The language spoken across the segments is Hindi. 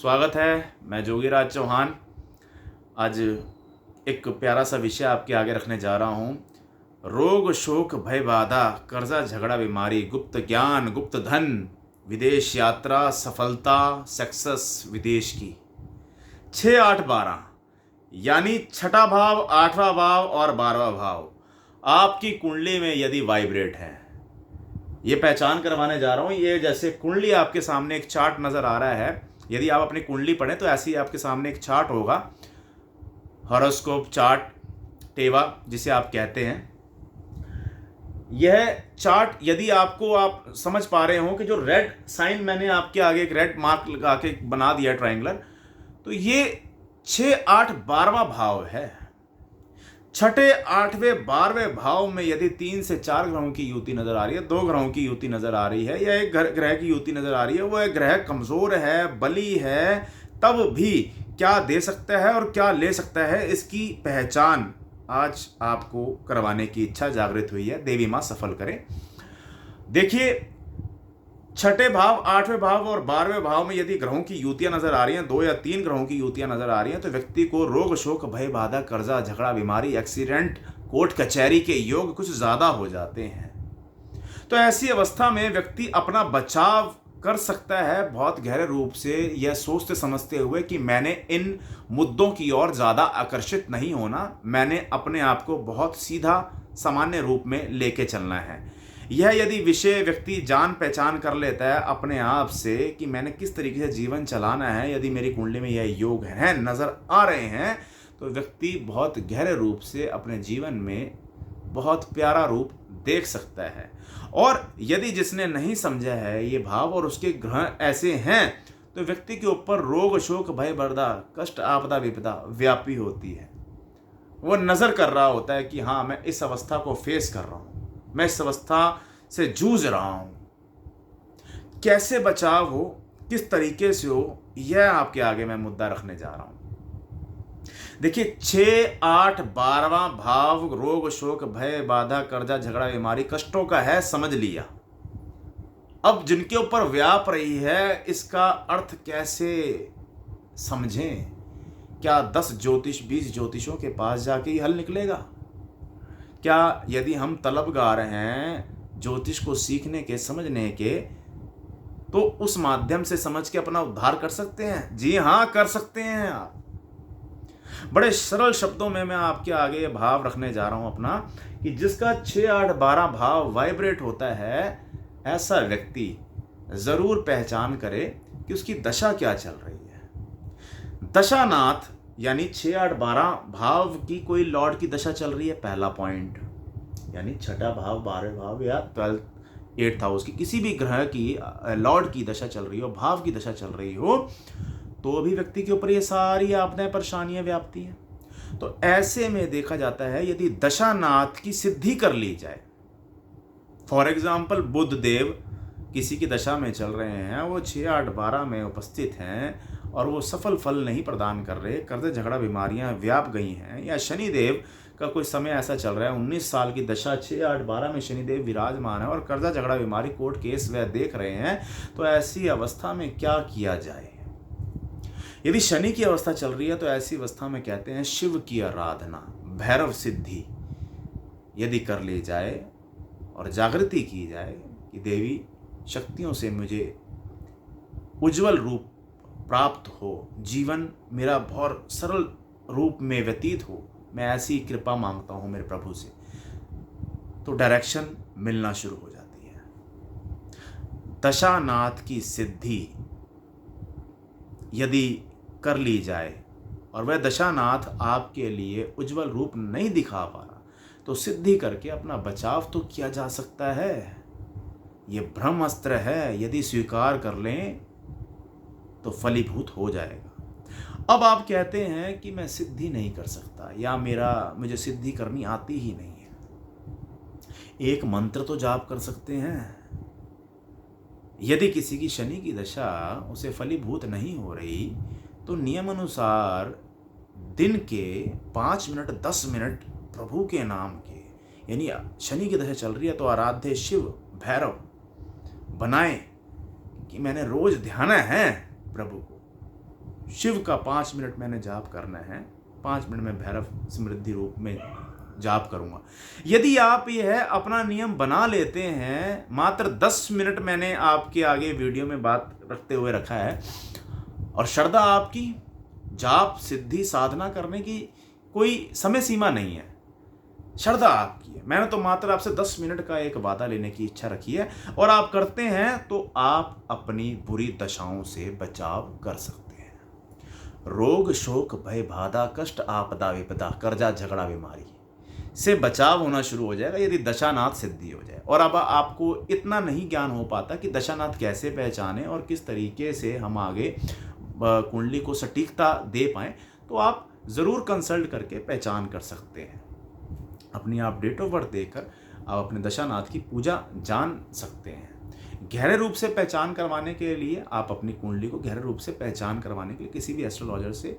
स्वागत है। मैं जोगीराज चौहान आज एक प्यारा सा विषय आपके आगे रखने जा रहा हूँ। रोग शोक भय बाधा, कर्जा झगड़ा बीमारी, गुप्त ज्ञान गुप्त धन, विदेश यात्रा सफलता, सक्सेस विदेश की। 6 8 12 यानी छठा भाव, आठवां भाव और 12वां भाव आपकी कुंडली में यदि वाइब्रेट है, ये पहचान करवाने जा रहा हूँ। ये जैसे कुंडली आपके सामने एक चार्ट नज़र आ रहा है, यदि आप अपनी कुंडली पढ़ें तो ऐसे ही आपके सामने एक चार्ट होगा, हॉरोस्कोप चार्ट, टेवा जिसे आप कहते हैं। यह चार्ट यदि आप समझ पा रहे हो कि जो रेड साइन मैंने आपके आगे एक रेड मार्क लगा के बना दिया ट्रायंगुलर, तो ये 6 8 12वां भाव है। छठे, आठवें, 12वें भाव में यदि 3 से 4 ग्रहों की युति नजर आ रही है, 2 ग्रहों की युति नजर आ रही है, या एक ग्रह की युति नजर आ रही है, वह ग्रह कमजोर है, बली है, तब भी क्या दे सकता है और क्या ले सकता है, इसकी पहचान आज आपको करवाने की इच्छा जागृत हुई है। देवी माँ सफल करें। देखिए, छठे भाव, आठवें भाव और 12वें भाव में यदि ग्रहों की युतियां नजर आ रही हैं, 2 या 3 ग्रहों की युतियां नजर आ रही हैं, तो व्यक्ति को रोग शोक भय बाधा, कर्जा झगड़ा बीमारी, एक्सीडेंट, कोर्ट कचहरी के योग कुछ ज्यादा हो जाते हैं। तो ऐसी अवस्था में व्यक्ति अपना बचाव कर सकता है बहुत गहरे रूप से, यह सोचते समझते हुए कि मैंने इन मुद्दों की ओर ज्यादा आकर्षित नहीं होना, मैंने अपने आप को बहुत सीधा सामान्य रूप में लेके चलना है। यह यदि विषय व्यक्ति जान पहचान कर लेता है अपने आप से कि मैंने किस तरीके से जीवन चलाना है, यदि मेरी कुंडली में यह योग है नजर आ रहे हैं, तो व्यक्ति बहुत गहरे रूप से अपने जीवन में बहुत प्यारा रूप देख सकता है। और यदि जिसने नहीं समझा है ये भाव और उसके ग्रह ऐसे हैं, तो व्यक्ति के ऊपर रोग शोक भय बाधा, कष्ट आपदा विपदा व्यापी होती है। वो नजर कर रहा होता है कि हाँ, मैं इस अवस्था को फेस कर रहा हूँ, मैं इस अवस्था से जूझ रहा हूं। कैसे बचाव हो, किस तरीके से हो, यह आपके आगे मैं मुद्दा रखने जा रहा हूं। देखिए, 6 8 12वां भाव रोग शोक भय बाधा, कर्जा झगड़ा बीमारी, कष्टों का है, समझ लिया। अब जिनके ऊपर व्याप रही है, इसका अर्थ कैसे समझें? क्या 10 ज्योतिष 20 ज्योतिषों के पास जाके ही हल निकलेगा? क्या यदि हम तलब गा रहे हैं ज्योतिष को सीखने के, समझने के, तो उस माध्यम से समझ के अपना उद्धार कर सकते हैं? जी हाँ, कर सकते हैं आप। बड़े सरल शब्दों में मैं आपके आगे ये भाव रखने जा रहा हूं अपना, कि जिसका 6 8 12 भाव वाइब्रेट होता है, ऐसा व्यक्ति जरूर पहचान करे कि उसकी दशा क्या चल रही है। दशानाथ यानी 6 8 12 भाव की कोई लॉर्ड की दशा चल रही है, पहला पॉइंट। यानी छठा भाव, 12वें भाव या 8th हाउस की किसी भी ग्रह की लॉर्ड की दशा चल रही हो, भाव की दशा चल रही हो, तो भी व्यक्ति के ऊपर ये सारी आपदाएं परेशानियां व्यापती हैं। तो ऐसे में देखा जाता है यदि दशानाथ की सिद्धि कर ली जाए, फॉर एग्जाम्पल बुध देव किसी की दशा में चल रहे हैं, वो 6 8 12 में उपस्थित हैं और वो सफल फल नहीं प्रदान कर रहे, कर्ज झगड़ा बीमारियां व्याप गई हैं, या शनिदेव का कोई समय ऐसा चल रहा है, 19 साल की दशा 6 8 12 में शनिदेव विराजमान है और कर्जा झगड़ा बीमारी कोर्ट केस वह देख रहे हैं, तो ऐसी अवस्था में क्या किया जाए? यदि शनि की अवस्था चल रही है, तो ऐसी अवस्था में कहते हैं शिव की आराधना, भैरव सिद्धि यदि कर ली जाए और जागृति की जाए कि देवी शक्तियों से मुझे उज्जवल रूप प्राप्त हो, जीवन मेरा बहुत सरल रूप में व्यतीत हो, मैं ऐसी कृपा मांगता हूं मेरे प्रभु से, तो डायरेक्शन मिलना शुरू हो जाती है। दशानाथ की सिद्धि यदि कर ली जाए और वह दशानाथ आपके लिए उज्जवल रूप नहीं दिखा पा रहा, तो सिद्धि करके अपना बचाव तो किया जा सकता है। ये ब्रह्मास्त्र है, यदि स्वीकार कर लें तो फलीभूत हो जाएगा। अब आप कहते हैं कि मैं सिद्धि नहीं कर सकता, या मुझे सिद्धि करनी आती ही नहीं है। एक मंत्र तो जाप कर सकते हैं। यदि किसी की शनि की दशा उसे फलीभूत नहीं हो रही, तो नियम अनुसार दिन के 5 मिनट 10 मिनट प्रभु के नाम के, यानी शनि की दशा चल रही है तो आराध्य शिव भैरव बनाएं कि मैंने रोज ध्यान है प्रभु को, शिव का 5 मिनट मैंने जाप करना है, 5 मिनट में भैरव समृद्धि रूप में जाप करूंगा। यदि आप यह अपना नियम बना लेते हैं, मात्र 10 मिनट मैंने आपके आगे वीडियो में बात रखते हुए रखा है, और श्रद्धा आपकी, जाप सिद्धि साधना करने की कोई समय सीमा नहीं है, श्रद्धा आपकी है। मैंने तो मात्र आपसे 10 मिनट का एक वादा लेने की इच्छा रखी है, और आप करते हैं तो आप अपनी बुरी दशाओं से बचाव कर सकते हैं। रोग शोक भय बाधा कष्ट आपदा विपदा कर्जा झगड़ा बीमारी से बचाव होना शुरू हो जाएगा यदि दशानाथ सिद्धि हो जाए। और अब आपको इतना नहीं ज्ञान हो पाता कि दशानाथ कैसे पहचाने और किस तरीके से हम आगे कुंडली को सटीकता दे पाएँ, तो आप ज़रूर कंसल्ट करके पहचान कर सकते हैं। अपनी आप डेट ऑफ बर्थ देकर आप अपने दशानाथ की पूजा जान सकते हैं। गहरे रूप से पहचान करवाने के लिए आप अपनी कुंडली को गहरे रूप से पहचान करवाने के लिए किसी भी एस्ट्रोलॉजर से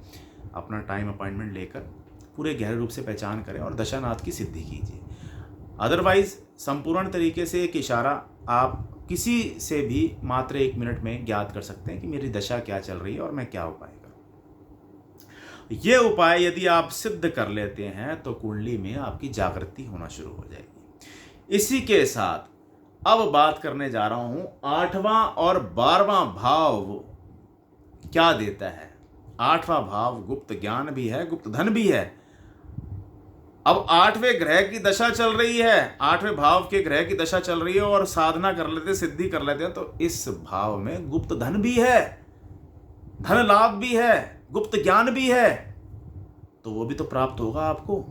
अपना टाइम अपॉइंटमेंट लेकर पूरे गहरे रूप से पहचान करें और दशानाथ की सिद्धि कीजिए। अदरवाइज संपूर्ण तरीके से एक इशारा आप किसी से भी मात्र 1 मिनट में ज्ञात कर सकते हैं कि मेरी दशा क्या चल रही है और मैं क्या उपाय करूं। ये उपाय यदि आप सिद्ध कर लेते हैं तो कुंडली में आपकी जागृति होना शुरू हो जाएगी। इसी के साथ अब बात करने जा रहा हूं 8वां और 12वां भाव क्या देता है। 8वां भाव गुप्त ज्ञान भी है, गुप्त धन भी है। अब 8वें ग्रह की दशा चल रही है, 8वें भाव के ग्रह की दशा चल रही है और साधना कर लेते, सिद्धि कर लेते हैं, तो इस भाव में गुप्त धन भी है, धन लाभ भी है, गुप्त ज्ञान भी है, तो वो भी तो प्राप्त होगा आपको।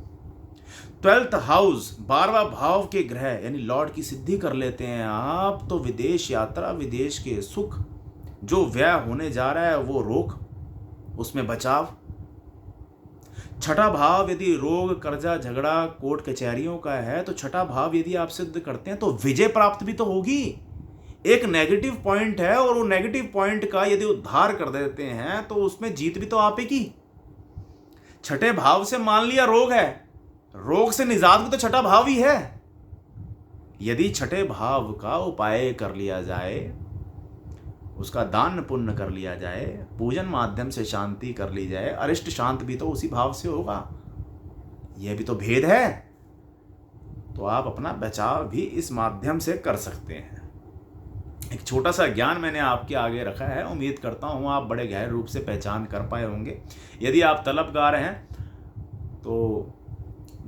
12th हाउस 12वां भाव के ग्रह यानी लॉर्ड की सिद्धि कर लेते हैं आप, तो विदेश यात्रा, विदेश के सुख, जो व्यय होने जा रहा है वो रोक, उसमें बचाव। 6ठा भाव यदि रोग कर्जा झगड़ा कोर्ट कचहरियों का है, तो 6ठा भाव यदि आप सिद्ध करते हैं तो विजय प्राप्त भी तो होगी। एक नेगेटिव पॉइंट है और वो नेगेटिव पॉइंट का यदि उद्धार कर देते हैं तो उसमें जीत भी तो आपेगी। 6ठे भाव से मान लिया रोग है, रोग से निजात भी तो 6ठा भाव ही है। यदि 6ठे भाव का उपाय कर लिया जाए, उसका दान पुण्य कर लिया जाए, पूजन माध्यम से शांति कर ली जाए, अरिष्ट शांत भी तो उसी भाव से होगा। यह भी तो भेद है। तो आप अपना बचाव भी इस माध्यम से कर सकते हैं। एक छोटा सा ज्ञान मैंने आपके आगे रखा है, उम्मीद करता हूँ आप बड़े गहरे रूप से पहचान कर पाए होंगे। यदि आप तलबगार हैं तो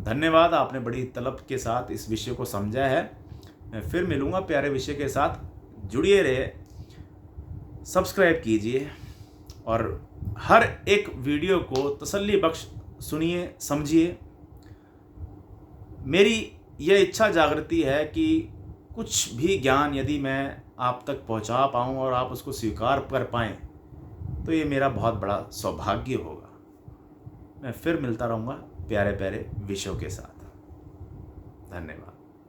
धन्यवाद, आपने बड़ी तलब के साथ इस विषय को समझा है। मैं फिर मिलूँगा प्यारे विषय के साथ, जुड़िए रहे, सब्सक्राइब कीजिए और हर एक वीडियो को तसल्ली बख्श सुनिए, समझिए। मेरी यह इच्छा जागृति है कि कुछ भी ज्ञान यदि मैं आप तक पहुंचा पाऊं और आप उसको स्वीकार कर पाएं, तो ये मेरा बहुत बड़ा सौभाग्य होगा। मैं फिर मिलता रहूँगा प्यारे प्यारे विषयों के साथ। धन्यवाद।